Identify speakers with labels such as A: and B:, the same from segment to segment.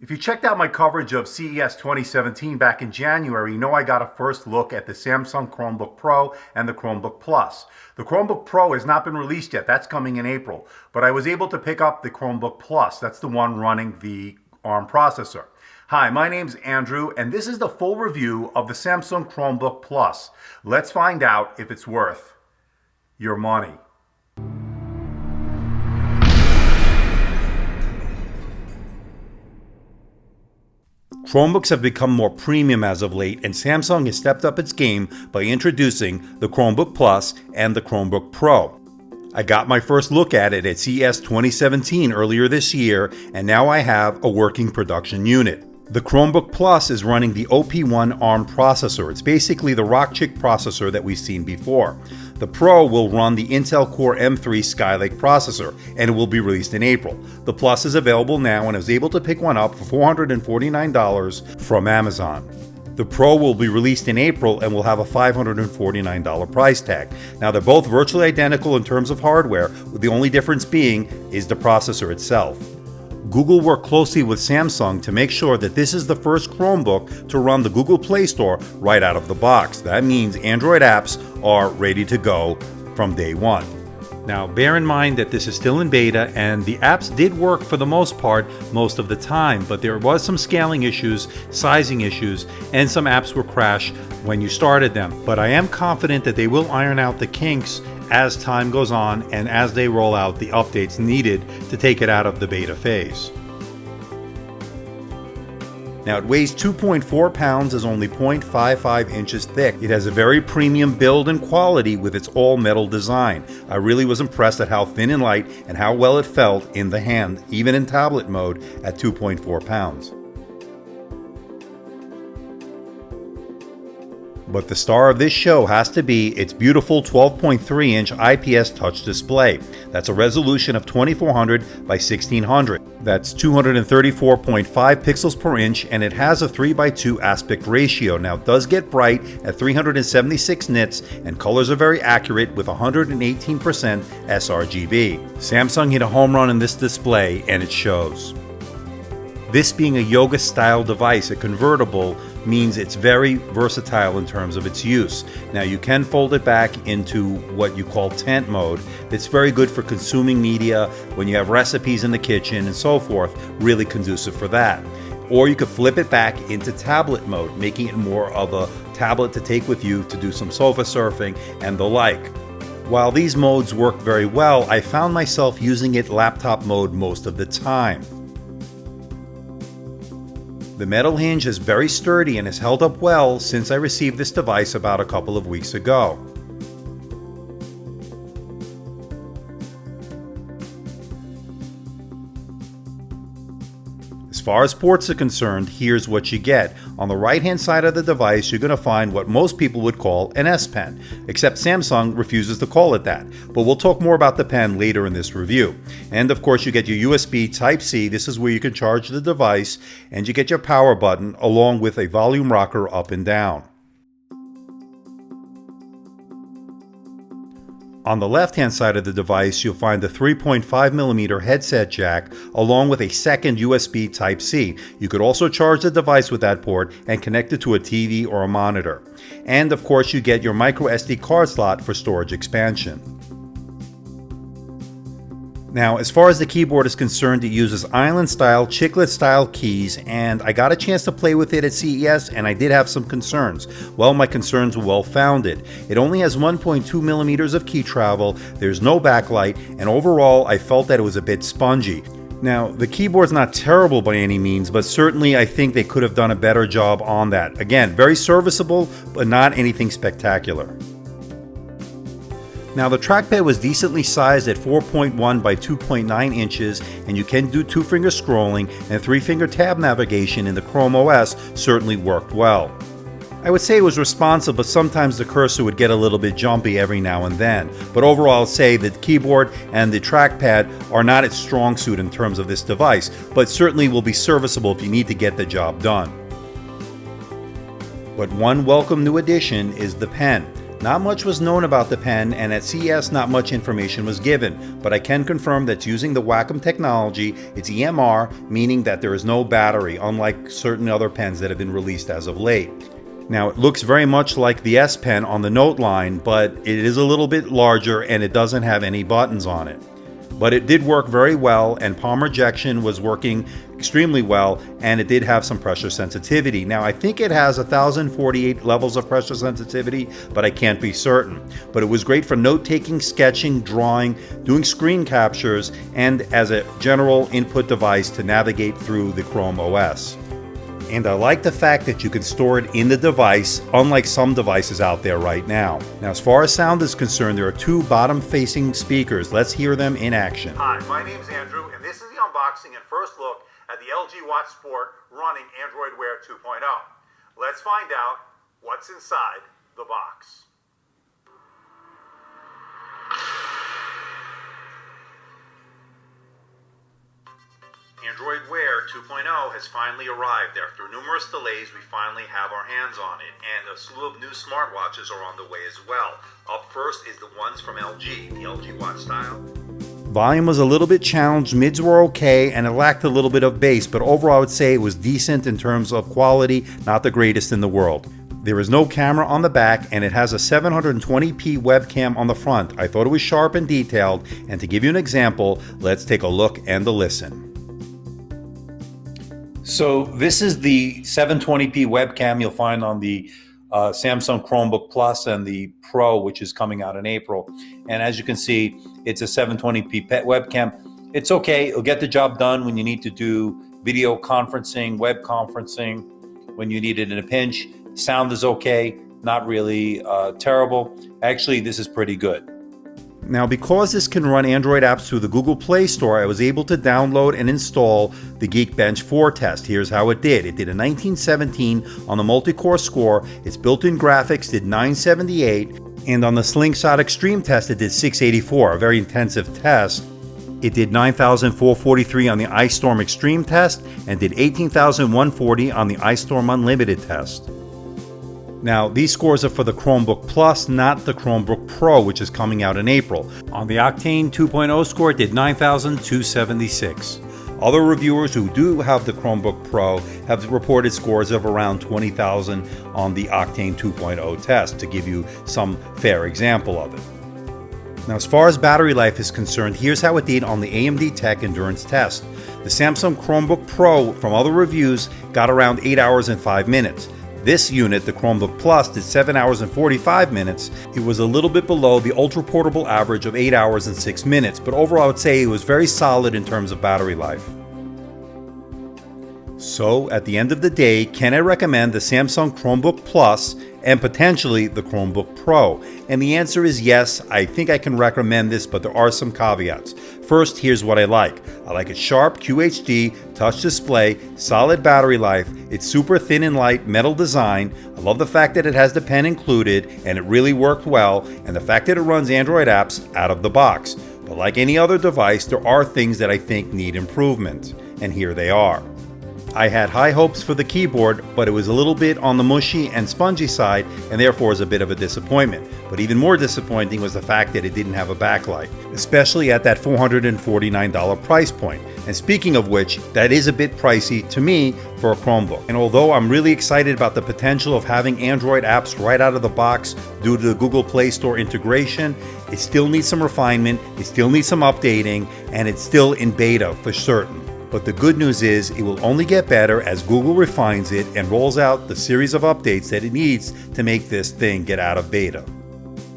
A: If you checked out my coverage of CES 2017 back in January, you know I got a first look at the Samsung Chromebook Pro and the Chromebook Plus. The Chromebook Pro has not been released yet. That's coming in April. But I was able to pick up the Chromebook Plus. That's the one running the ARM processor. Hi, my name's Andrew, and this is the full review of the Samsung Chromebook Plus. Let's find out if it's worth your money. Chromebooks have become more premium as of late, and Samsung has stepped up its game by introducing the Chromebook Plus and the Chromebook Pro. I got my first look at it at CES 2017 earlier this year, and now I have a working production unit. The Chromebook Plus is running the OP1 ARM processor. It's basically the Rockchip processor that we've seen before. The Pro will run the Intel Core M3 Skylake processor, and it will be released in April. The Plus is available now, and I was able to pick one up for $449 from Amazon. The Pro will be released in April and will have a $549 price tag. Now, they're both virtually identical in terms of hardware, with the only difference being is the processor itself. Google worked closely with Samsung to make sure that this is the first Chromebook to run the Google Play Store right out of the box. That means Android apps are ready to go from day one. Now, bear in mind that this is still in beta, and the apps did work for the most part most of the time, but there was some scaling issues, sizing issues, and some apps will crash when you started them. But I am confident that they will iron out the kinks as time goes on and as they roll out the updates needed to take it out of the beta phase. Now, it weighs 2.4 pounds, is only 0.55 inches thick. It has a very premium build and quality with its all-metal design. I really was impressed at how thin and light and how well it felt in the hand, even in tablet mode at 2.4 pounds. But the star of this show has to be its beautiful 12.3-inch IPS touch display. That's a resolution of 2400 by 1600. That's 234.5 pixels per inch, and it has a 3:2 aspect ratio. Now, it does get bright at 376 nits, and colors are very accurate with 118% sRGB. Samsung hit a home run in this display, and it shows. This being a yoga-style device, a convertible, means it's very versatile in terms of its use. Now, you can fold it back into what you call tent mode. It's very good for consuming media when you have recipes in the kitchen and so forth, really conducive for that. Or you could flip it back into tablet mode, making it more of a tablet to take with you to do some sofa surfing and the like. While these modes work very well, I found myself using it laptop mode most of the time. The metal hinge is very sturdy and has held up well since I received this device about a couple of weeks ago. As far as ports are concerned, here's what you get. On the right-hand side of the device, you're going to find what most people would call an S Pen, except Samsung refuses to call it that. But we'll talk more about the pen later in this review. And of course, you get your USB Type-C. This is where you can charge the device, and you get your power button along with a volume rocker up and down. On the left-hand side of the device, you'll find the 3.5mm headset jack along with a second USB Type-C. You could also charge the device with that port and connect it to a TV or a monitor. And of course, you get your micro SD card slot for storage expansion. Now, as far as the keyboard is concerned, it uses island-style, chiclet-style keys, and I got a chance to play with it at CES, and I did have some concerns. Well, my concerns were well-founded. It only has 1.2 millimeters of key travel, there's no backlight, and overall, I felt that it was a bit spongy. Now, the keyboard's not terrible by any means, but certainly I think they could have done a better job on that. Again, very serviceable, but not anything spectacular. Now, the trackpad was decently sized at 4.1 by 2.9 inches, and you can do two-finger scrolling, and three-finger tab navigation in the Chrome OS certainly worked well. I would say it was responsive, but sometimes the cursor would get a little bit jumpy every now and then. But overall, I'll say that the keyboard and the trackpad are not its strong suit in terms of this device, but certainly will be serviceable if you need to get the job done. But one welcome new addition is the pen. Not much was known about the pen, and at CES not much information was given, but I can confirm that using the Wacom technology, it's EMR, meaning that there is no battery, unlike certain other pens that have been released as of late. Now, it looks very much like the S Pen on the Note line, but it is a little bit larger and it doesn't have any buttons on it. But it did work very well, and palm rejection was working extremely well, and it did have some pressure sensitivity. Now, I think it has 1048 levels of pressure sensitivity, but I can't be certain. But it was great for note-taking, sketching, drawing, doing screen captures, and as a general input device to navigate through the Chrome OS. And I like the fact that you can store it in the device, unlike some devices out there right now. Now, as far as sound is concerned, there are two bottom-facing speakers. Let's hear them in action.
B: Hi, my name's Andrew, and this is the unboxing and first look at the LG Watch Sport running Android Wear 2.0. Let's find out what's inside the box. Android Wear 2.0 has finally arrived. After numerous delays, we finally have our hands on it, and a slew of new smartwatches are on the way as well. Up first is the ones from LG, the LG Watch Style.
A: Volume was a little bit challenged, mids were okay, and it lacked a little bit of bass, but overall I would say it was decent in terms of quality, not the greatest in the world. There is no camera on the back, and it has a 720p webcam on the front. I thought it was sharp and detailed, and to give you an example, let's take a look and a listen. So this is the 720p webcam you'll find on the Samsung Chromebook Plus and the Pro, which is coming out in April. And as you can see, it's a 720p webcam. It's okay. It'll get the job done when you need to do video conferencing, web conferencing, when you need it in a pinch. Sound is okay. Not really terrible. Actually, this is pretty good. Now, because this can run Android apps through the Google Play Store, I was able to download and install the Geekbench 4 test. Here's how it did. It did a 1917 on the multi-core score. Its built-in graphics did 978, and on the Slingshot Extreme test, it did 684, a very intensive test. It did 9,443 on the iStorm Extreme test and did 18,140 on the iStorm Unlimited test. Now, these scores are for the Chromebook Plus, not the Chromebook Pro, which is coming out in April. On the Octane 2.0 score, it did 9,276. Other reviewers who do have the Chromebook Pro have reported scores of around 20,000 on the Octane 2.0 test, to give you some fair example of it. Now, as far as battery life is concerned, here's how it did on the AMDtech Endurance test. The Samsung Chromebook Pro, from other reviews, got around 8 hours and 5 minutes. This unit, the Chromebook Plus, did 7 hours and 45 minutes. It was a little bit below the ultra-portable average of 8 hours and 6 minutes, but overall I would say it was very solid in terms of battery life. So, at the end of the day, can I recommend the Samsung Chromebook Plus and potentially the Chromebook Pro? And the answer is yes, I think I can recommend this, but there are some caveats. First, here's what I like. I like its sharp QHD, touch display, solid battery life, its super thin and light metal design. I love the fact that it has the pen included and it really worked well, and the fact that it runs Android apps out of the box. But like any other device, there are things that I think need improvement, and here they are. I had high hopes for the keyboard, but it was a little bit on the mushy and spongy side, and therefore is a bit of a disappointment. But even more disappointing was the fact that it didn't have a backlight, especially at that $449 price point. And speaking of which, that is a bit pricey to me for a Chromebook. And although I'm really excited about the potential of having Android apps right out of the box due to the Google Play Store integration, it still needs some refinement, it still needs some updating, and it's still in beta for certain. But the good news is it will only get better as Google refines it and rolls out the series of updates that it needs to make this thing get out of beta.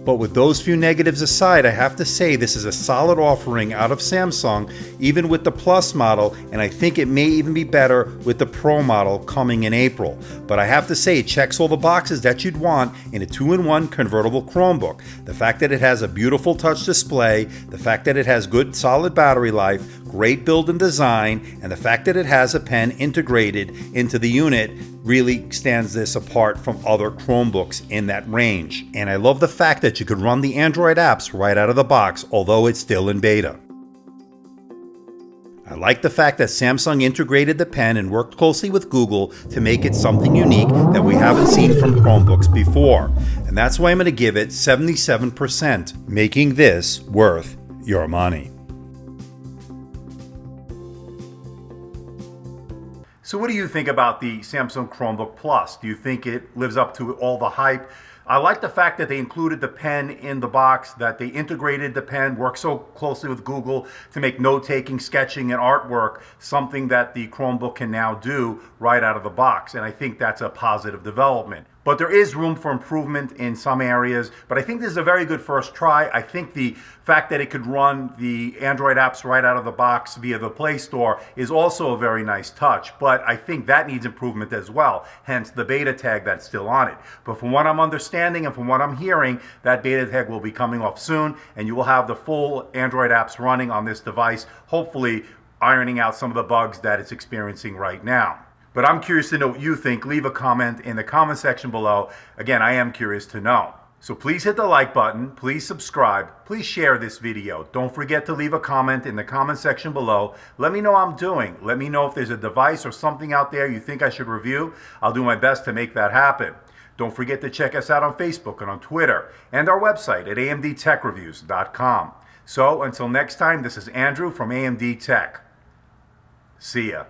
A: But with those few negatives aside, I have to say this is a solid offering out of Samsung, even with the Plus model, and I think it may even be better with the Pro model coming in April. But I have to say it checks all the boxes that you'd want in a 2-in-1 convertible Chromebook. The fact that it has a beautiful touch display, the fact that it has good solid battery life, great build and design, and the fact that it has a pen integrated into the unit really stands this apart from other Chromebooks in that range. And I love the fact that you could run the Android apps right out of the box, although it's still in beta. I like the fact that Samsung integrated the pen and worked closely with Google to make it something unique that we haven't seen from Chromebooks before. And that's why I'm going to give it 77%, making this worth your money. So what do you think about the Samsung Chromebook Plus? Do you think it lives up to all the hype? I like the fact that they included the pen in the box, that they integrated the pen, worked so closely with Google to make note-taking, sketching, and artwork something that the Chromebook can now do right out of the box. And I think that's a positive development. But there is room for improvement in some areas. But I think this is a very good first try. I think the fact that it could run the Android apps right out of the box via the Play Store is also a very nice touch. But I think that needs improvement as well, hence the beta tag that's still on it. But from what I'm understanding and from what I'm hearing, that beta tag will be coming off soon, and you will have the full Android apps running on this device, hopefully ironing out some of the bugs that it's experiencing right now. But I'm curious to know what you think. Leave a comment in the comment section below. Again, I am curious to know. So please hit the like button, please subscribe, please share this video. Don't forget to leave a comment in the comment section below. Let me know how I'm doing. Let me know if there's a device or something out there you think I should review. I'll do my best to make that happen. Don't forget to check us out on Facebook and on Twitter and our website at AMDtechreviews.com. So until next time, this is Andrew from AMDtech. See ya.